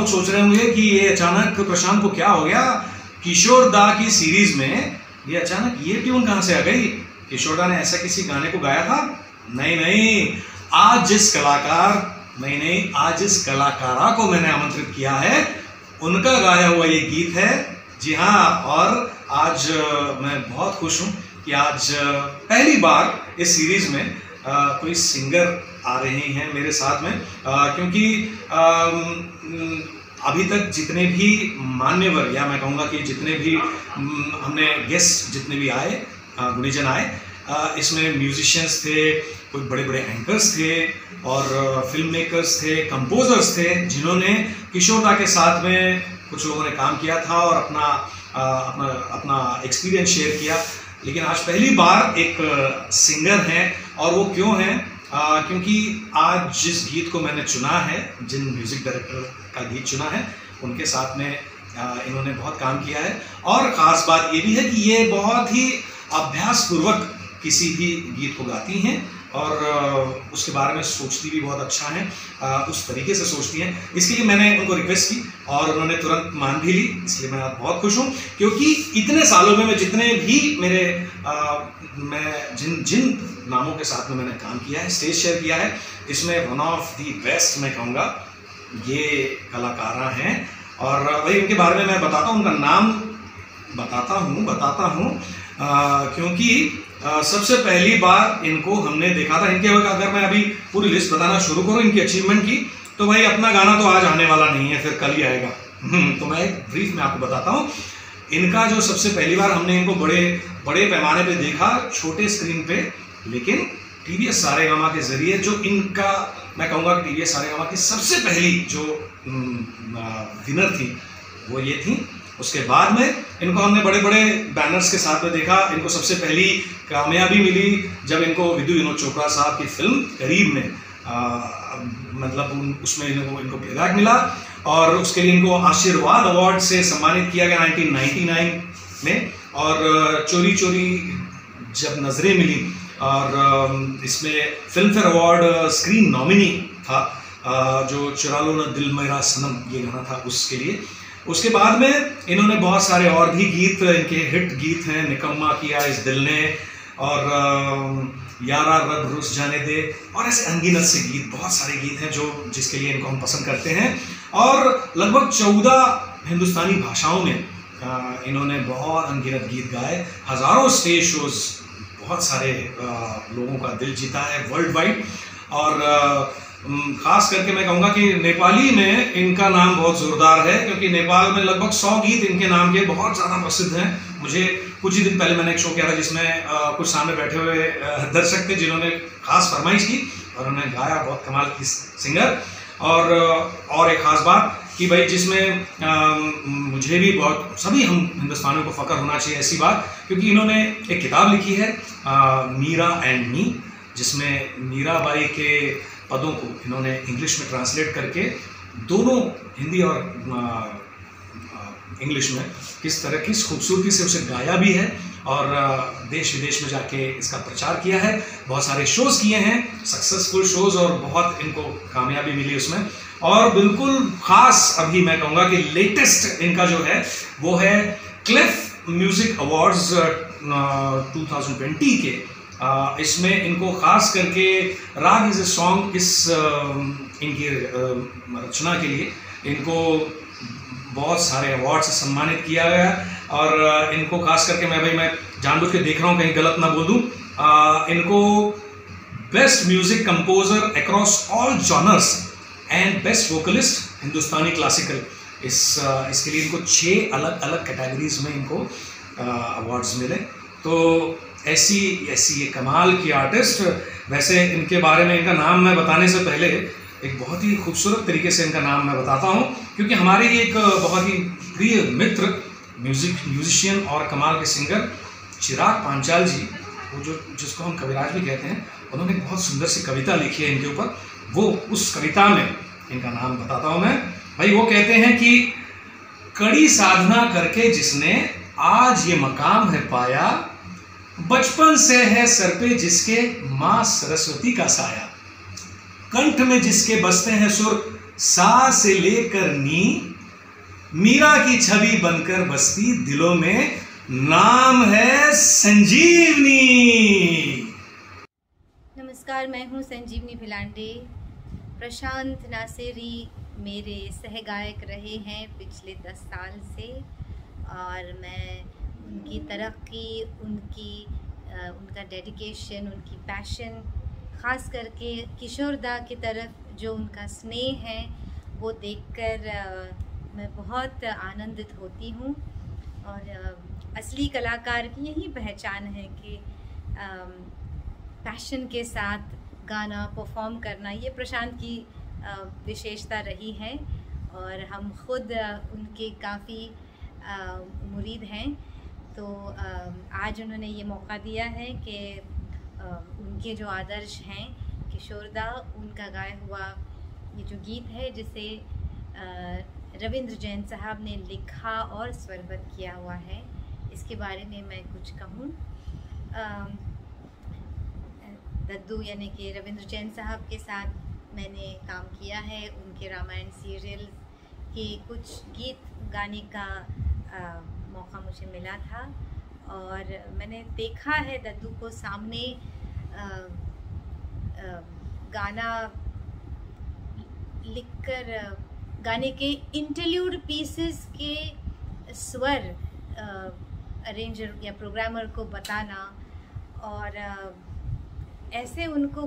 लोग सोच रहे होंगे कि ये अचानक प्रशांत को क्या हो गया, किशोर दा की सीरीज में ये अचानक ये ट्यून कहां से आ गई, किशोर दा ने ऐसा किसी गाने को गाया था? नहीं नहीं, आज जिस कलाकारा को मैंने आमंत्रित किया है उनका गाया हुआ ये गीत है। जी हाँ, और आज मैं बहुत खुश हूँ कि आज पहली बार इस सीरीज में कोई सिंगर आ रहे हैं मेरे साथ में, क्योंकि अभी तक जितने भी मान्यवर, या मैं कहूँगा कि जितने भी हमने गेस्ट जितने भी आए, गुणीजन आए, इसमें म्यूजिशियंस थे, कुछ बड़े बड़े एंकर्स थे और फिल्म मेकर्स थे, कंपोजर्स थे, जिन्होंने किशोर दा के साथ में कुछ लोगों ने काम किया था और अपना एक्सपीरियंस शेयर किया। लेकिन आज पहली बार एक सिंगर हैं, और वो क्यों हैं? क्योंकि आज जिस गीत को मैंने चुना है, जिन म्यूज़िक डायरेक्टर का गीत चुना है, उनके साथ में इन्होंने बहुत काम किया है। और ख़ास बात ये भी है कि ये बहुत ही अभ्यासपूर्वक किसी भी गीत को गाती हैं और उसके बारे में सोचती भी बहुत अच्छा है, उस तरीके से सोचती हैं। इसके लिए मैंने उनको रिक्वेस्ट की और उन्होंने तुरंत मान भी ली, इसलिए मैं आज बहुत खुश हूँ। क्योंकि इतने सालों में मैं जितने भी मैं जिन नामों के साथ में मैंने काम किया है, स्टेज शेयर किया है, इसमें वन ऑफ द बेस्ट मैं कहूँगा ये कलाकारा हैं। और वही उनके बारे में मैं बताता हूँ, उनका नाम बताता हूँ क्योंकि सबसे पहली बार इनको हमने देखा था। इनके अगर मैं अभी पूरी लिस्ट बताना शुरू करूँ इनकी अचीवमेंट की, तो भाई अपना गाना तो आज आने वाला नहीं है, फिर कल ही आएगा। तो मैं एक ब्रीफ में आपको बताता हूँ। इनका जो सबसे पहली बार हमने इनको बड़े पैमाने पे देखा, छोटे स्क्रीन पे, लेकिन टीवीएस सारेगामा के जरिए, जो इनका मैं कहूँगा कि टीवीएस सारेगामा की सबसे पहली जो विनर थी वो ये थी। उसके बाद में इनको हमने बड़े बड़े बैनर्स के साथ में देखा। इनको सबसे पहली कामयाबी मिली जब इनको विदु विनोद चोपड़ा साहब की फिल्म करीब में मतलब उसमें इनको प्लेबैक मिला, और उसके लिए इनको आशीर्वाद अवार्ड से सम्मानित किया गया 1999 में। और चोरी चोरी जब नजरें मिली, और इसमें film fair award screen nominee था, जो चुरा लो न दिल मेरा सनम ये गाना था उसके लिए। उसके बाद में इन्होंने बहुत सारे और भी गीत, इनके हिट गीत हैं, निकम्मा किया इस दिल ने, और यारा रब रुस जाने दे, और ऐसे अनगिनत से गीत, बहुत सारे गीत हैं जो जिसके लिए इनको हम पसंद करते हैं। और लगभग 14 हिंदुस्तानी भाषाओं में इन्होंने बहुत अनगिनत गीत गाए, हज़ारों स्टेज शोज, बहुत सारे लोगों का दिल जीता है वर्ल्ड वाइड। और खास करके मैं कहूँगा कि नेपाली में इनका नाम बहुत ज़ोरदार है, क्योंकि नेपाल में लगभग 100 गीत इनके नाम के बहुत ज़्यादा प्रसिद्ध हैं। मुझे कुछ ही दिन पहले मैंने एक शो किया था जिसमें कुछ सामने बैठे हुए दर्शक थे जिन्होंने खास फरमाइश की और उन्होंने गाया, बहुत कमाल की सिंगर। और एक ख़ास बात कि भाई जिसमें मुझे भी बहुत, सभी हम हिंदुस्तानियों को फ़ख्र होना चाहिए ऐसी बात, क्योंकि इन्होंने एक किताब लिखी है मीरा एंड मी, जिसमें मीराबाई के पदों को इन्होंने इंग्लिश में ट्रांसलेट करके दोनों हिंदी और इंग्लिश में किस खूबसूरती से उसे गाया भी है, और देश विदेश में जाके इसका प्रचार किया है, बहुत सारे शोज़ किए हैं, सक्सेसफुल शोज़, और बहुत इनको कामयाबी मिली उसमें। और बिल्कुल ख़ास अभी मैं कहूँगा कि लेटेस्ट इनका जो है वो है क्लिफ म्यूज़िक अवार्ड्स 2020 के। इसमें इनको खास करके राग इज़ ए सॉन्ग, इस इनकी रचना के लिए इनको बहुत सारे अवार्ड से सम्मानित किया गया। और इनको खास करके मैं जानबूझ के देख रहा हूँ कहीं गलत ना बोल दूँ, इनको best music composer across all genres and best vocalist Hindustani classical, इसके लिए इनको 6 अलग अलग कैटेगरीज में इनको अवार्ड्स मिले। तो ऐसी ये कमाल की आर्टिस्ट। वैसे इनके बारे में, इनका नाम मैं बताने से पहले एक बहुत ही खूबसूरत तरीके से इनका नाम मैं बताता हूँ, क्योंकि हमारे एक बहुत ही प्रिय मित्र, म्यूजिशियन और कमाल के सिंगर चिराग पांचाल जी, वो जिसको हम कविराज भी कहते हैं, उन्होंने एक बहुत सुंदर सी कविता लिखी है इनके ऊपर। वो उस कविता में इनका नाम बताता हूँ मैं भाई। वो कहते हैं कि कड़ी साधना करके जिसने आज ये मकाम है पाया, बचपन से है सर पे जिसके माँ सरस्वती का साया, कंठ में जिसके बसते हैं सुर सा से लेकर नी, मीरा की छवि बनकर बसती दिलों में, नाम है संजीवनी। नमस्कार, मैं हूँ संजीवनी भिलांडे। प्रशांत नासेरी मेरे सहगायक रहे हैं पिछले 10 साल से, और मैं उनकी तरक्की, उनका डेडिकेशन, उनकी पैशन, ख़ास करके किशोरदा की तरफ जो उनका स्नेह है वो देखकर मैं बहुत आनंदित होती हूँ। और असली कलाकार की यही पहचान है कि पैशन के साथ गाना परफॉर्म करना, ये प्रशांत की विशेषता रही है, और हम खुद उनके काफ़ी मुरीद हैं। तो आज उन्होंने ये मौका दिया है कि उनके जो आदर्श हैं किशोरदा, उनका गाया हुआ ये जो गीत है जिसे रविंद्र जैन साहब ने लिखा और स्वरबद्ध किया हुआ है, इसके बारे में मैं कुछ कहूँ। दद्दू यानी कि रविंद्र जैन साहब के साथ मैंने काम किया है। उनके रामायण सीरियल के कुछ गीत गाने का मौका मुझे मिला था, और मैंने देखा है दद्दू को सामने गाना लिखकर, गाने के इंटरल्यूड पीसेस के स्वर अरेंजर या प्रोग्रामर को बताना, और ऐसे उनको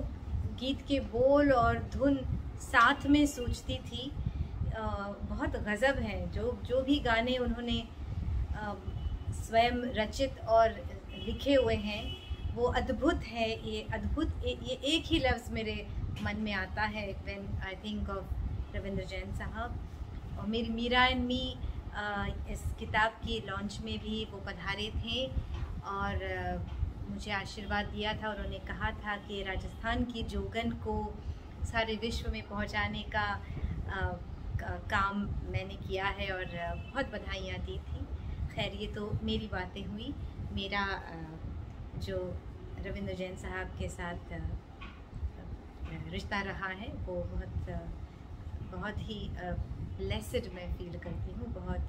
गीत के बोल और धुन साथ में सूझती थी। बहुत गज़ब है जो भी गाने उन्होंने स्वयं रचित और लिखे हुए हैं वो अद्भुत है। ये अद्भुत, ये एक ही लफ्ज़ मेरे मन में आता है when I think of Ravindra Jain साहब। और मेरी मीरा एंड मी इस किताब की लॉन्च में भी वो पधारे थे और मुझे आशीर्वाद दिया था। उन्होंने कहा था कि राजस्थान की जोगन को सारे विश्व में पहुंचाने का काम मैंने किया है, और बहुत बधाइयाँ दी थी। खैर, ये तो मेरी बातें हुई। मेरा जो रविंद्र जैन साहब के साथ रिश्ता रहा है वो बहुत ही ब्लेस्ड मैं फील करती हूँ, बहुत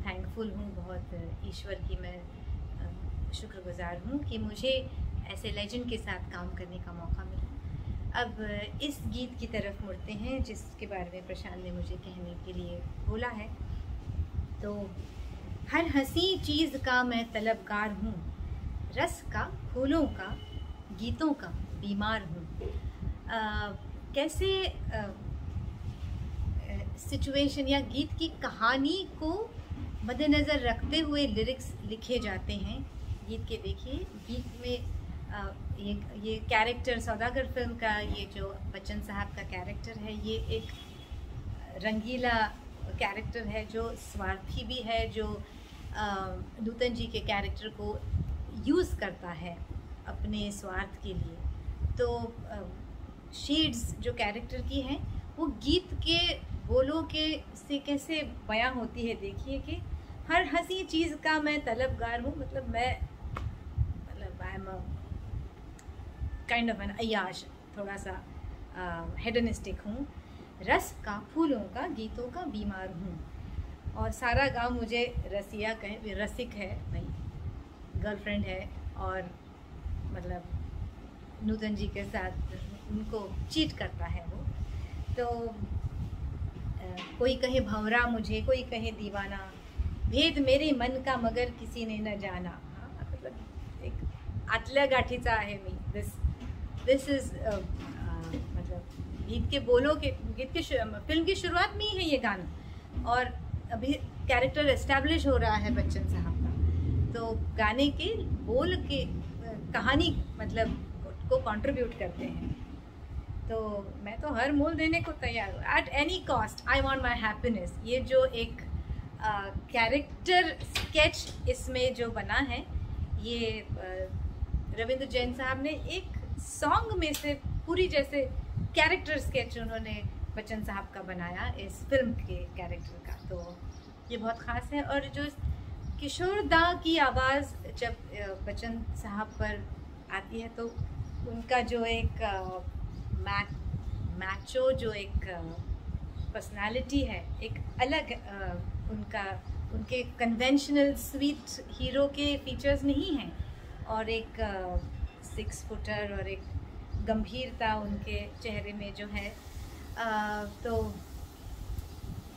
थैंकफुल हूँ, बहुत ईश्वर की मैं शुक्रगुजार हूँ कि मुझे ऐसे लेजेंड के साथ काम करने का मौका मिला। अब इस गीत की तरफ मुड़ते हैं जिसके बारे में प्रशांत ने मुझे कहने के लिए बोला है। तो हर हंसी चीज़ का मैं तलबगार हूँ, रस का, फूलों का, गीतों का बीमार हूँ। कैसे सिचुएशन या गीत की कहानी को मद्देनज़र रखते हुए लिरिक्स लिखे जाते हैं गीत के। देखिए, गीत में ये कैरेक्टर, सौदागर फिल्म का ये जो बच्चन साहब का कैरेक्टर है, ये एक रंगीला कैरेक्टर है जो स्वार्थी भी है, जो नूतन जी के कैरेक्टर को यूज़ करता है अपने स्वार्थ के लिए। तो शेड्स जो कैरेक्टर की हैं वो गीत के बोलों के से कैसे बयां होती है। देखिए कि हर हंसी चीज़ का मैं तलबगार हूँ, मतलब I am kind of an अय्याश, थोड़ा सा हेडनिस्टिक हूँ। रस का, फूलों का, गीतों का बीमार हूँ, और सारा गांव मुझे रसिया कहे, रसिक है भाई, गर्लफ्रेंड है, और मतलब नूतन जी के साथ उनको चीट करता है वो। तो कोई कहे भंवरा मुझे, कोई कहे दीवाना, भेद मेरे मन का मगर किसी ने न जाना। मतलब एक आतल्या गाठीचा आहे मी। दिस इज मतलब गीत के बोलों के, फिल्म की शुरुआत में ही है ये गाना, और अभी कैरेक्टर एस्टैब्लिश हो रहा है बच्चन साहब का। तो गाने के बोल के कहानी मतलब को कंट्रीब्यूट करते हैं। तो मैं तो हर मोल देने को तैयार हूँ, at any cost I want my happiness. ये जो एक कैरेक्टर स्केच इसमें जो बना है, ये रविंद्र जैन साहब ने एक सॉन्ग में से पूरी जैसे कैरेक्टर स्केच उन्होंने बच्चन साहब का बनाया इस फिल्म के कैरेक्टर का। तो ये बहुत ख़ास है। और जो किशोरदा की आवाज़ जब बच्चन साहब पर आती है तो उनका जो एक मैचो जो एक पर्सनालिटी है, एक अलग उनके कन्वेंशनल स्वीट हीरो के फीचर्स नहीं हैं, और एक 6 फुटर और एक गंभीरता उनके चेहरे में जो है, तो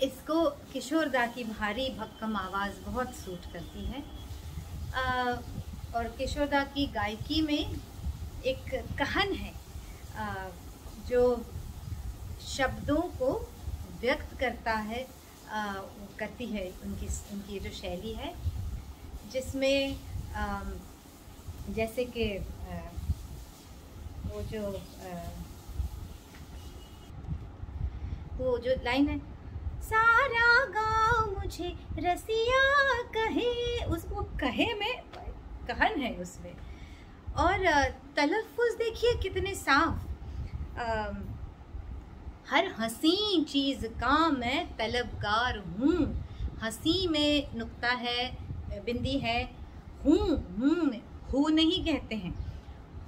इसको किशोर दा की भारी भक्कम आवाज़ बहुत सूट करती है। और किशोर दा की गायकी में एक कहन है जो शब्दों को व्यक्त करता है, करती है उनकी जो शैली है, जिसमें जैसे कि वो जो लाइन है, सारा गाँव मुझे रसिया कहे, उसको कहे में कहन है उसमें। और तलफ़ुज़ देखिए कितने साफ, हर हंसी चीज़ का मैं तलबगार हूँ, हंसी में नुक्ता है, बिंदी है, हूँ नहीं कहते हैं,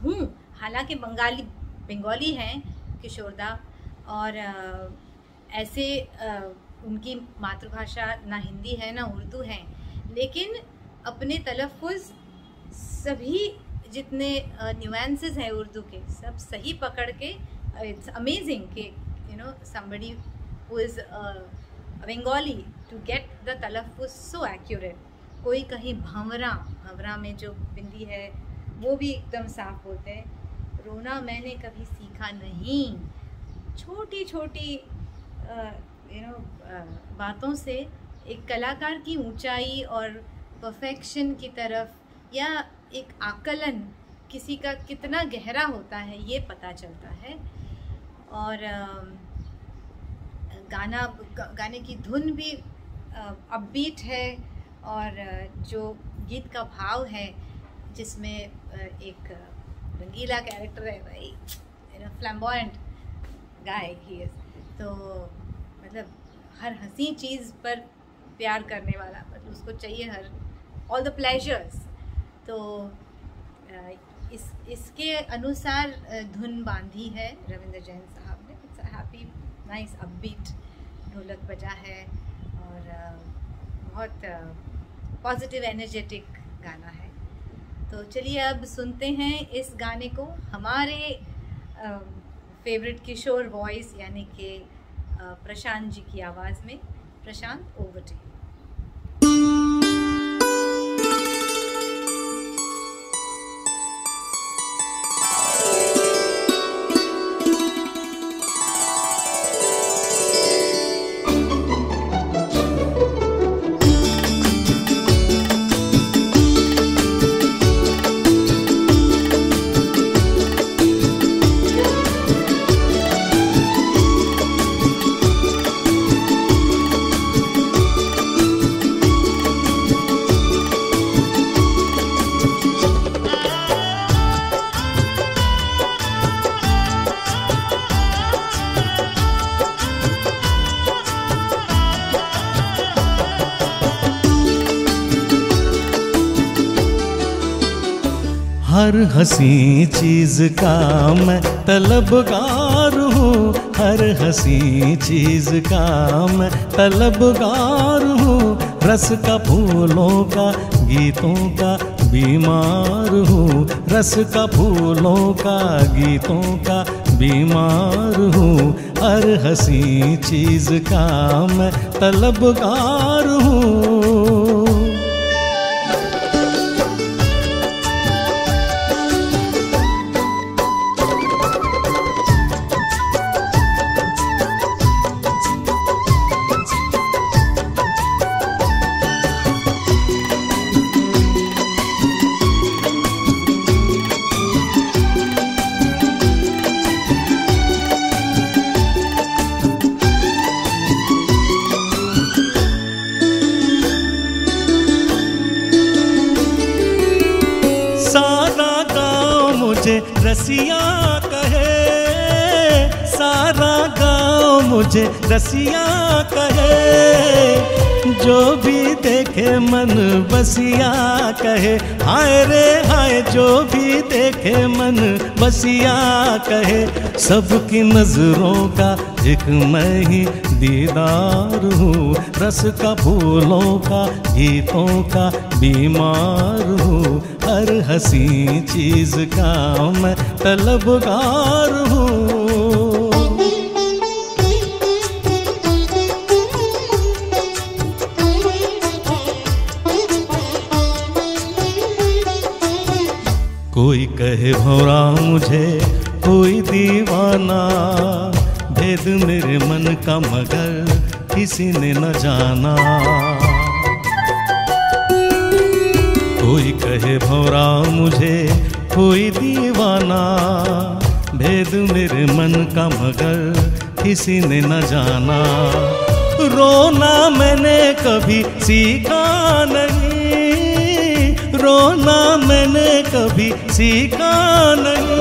हूँ। हालांकि बंगाली हैं किशोरदा, और ऐसे उनकी मातृभाषा ना हिंदी है ना उर्दू है, लेकिन अपने तलफ़ुज़ सभी जितने न्यूएंसेस हैं उर्दू के सब सही पकड़ के, इट्स अमेजिंग कि somebody who is Bengali to get the तलफ़ुज़ so accurate। कोई कहीं भंवरा में जो बिंदी है वो भी एकदम साफ बोलते हैं। रोना मैंने कभी सीखा नहीं, छोटी छोटी बातों से एक कलाकार की ऊंचाई और परफेक्शन की तरफ, या एक आकलन किसी का कितना गहरा होता है ये पता चलता है। और गाने की धुन भी अपबीट है, और जो गीत का भाव है जिसमें एक रंगीला कैरेक्टर है भाई, फ्लैम्बॉयंट गाय ही है, तो मतलब हर हंसी चीज़ पर प्यार करने वाला, मतलब उसको चाहिए हर ऑल द प्लेजर्स। तो इसके अनुसार धुन बांधी है रविंद्र जैन साहब ने। It's a happy nice upbeat, ढोलक बजा है और बहुत पॉजिटिव एनर्जेटिक गाना है। तो चलिए अब सुनते हैं इस गाने को हमारे फेवरेट किशोर वॉइस यानी कि प्रशांत जी की आवाज़ में। प्रशांत, ओवर टू यू। हर हंसी चीज का मैं तलबगार हूँ, हर हंसी चीज का मैं तलबगार हूँ। रस का फूलों का गीतों का बीमार हूँ, रस का फूलों का गीतों का बीमार हूँ। हर हंसी चीज का मैं तलबगार हूँ। रसिया कहे, सारा गाँव मुझे रसिया कहे। जो भी देखे मन बसिया कहे, हाय रे हाय। जो भी देखे मन बसिया कहे। सबकी नजरों का एक मैं ही दीदार हूँ। रस का फूलों का गीतों का बीमार हूँ। हर हसी चीज का मैं तलबगार हूँ। कोई कहे भौरा मुझे कोई दीवाना, भेद मेरे मन का मगर किसी ने न जाना। कोई कहे भौरा मुझे कोई दीवाना, भेद मेरे मन का मगर किसी ने न जाना। रोना मैंने कभी सीखा नहीं, रोना मैंने कभी सीखा नहीं।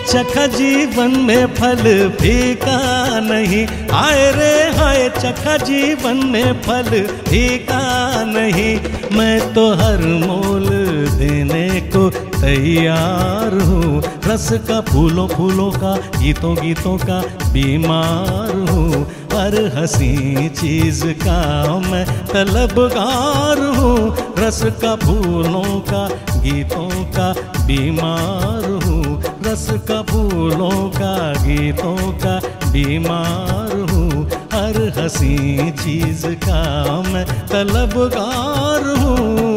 चखा जीवन में फल फीका नहीं, हाय रे हाय चखा जीवन में फल फीका नहीं। मैं तो हर मोल देने को तैयार हूँ। रस का फूलों फूलों का गीतों गीतों का बीमार हूँ। हर हसी चीज का मैं तलबगार हूँ। रस का फूलों का गीतों का बीमार हूँ। रस का फूलों का गीतों का बीमार हूँ। हर हसी चीज का मैं तलबगार हूँ।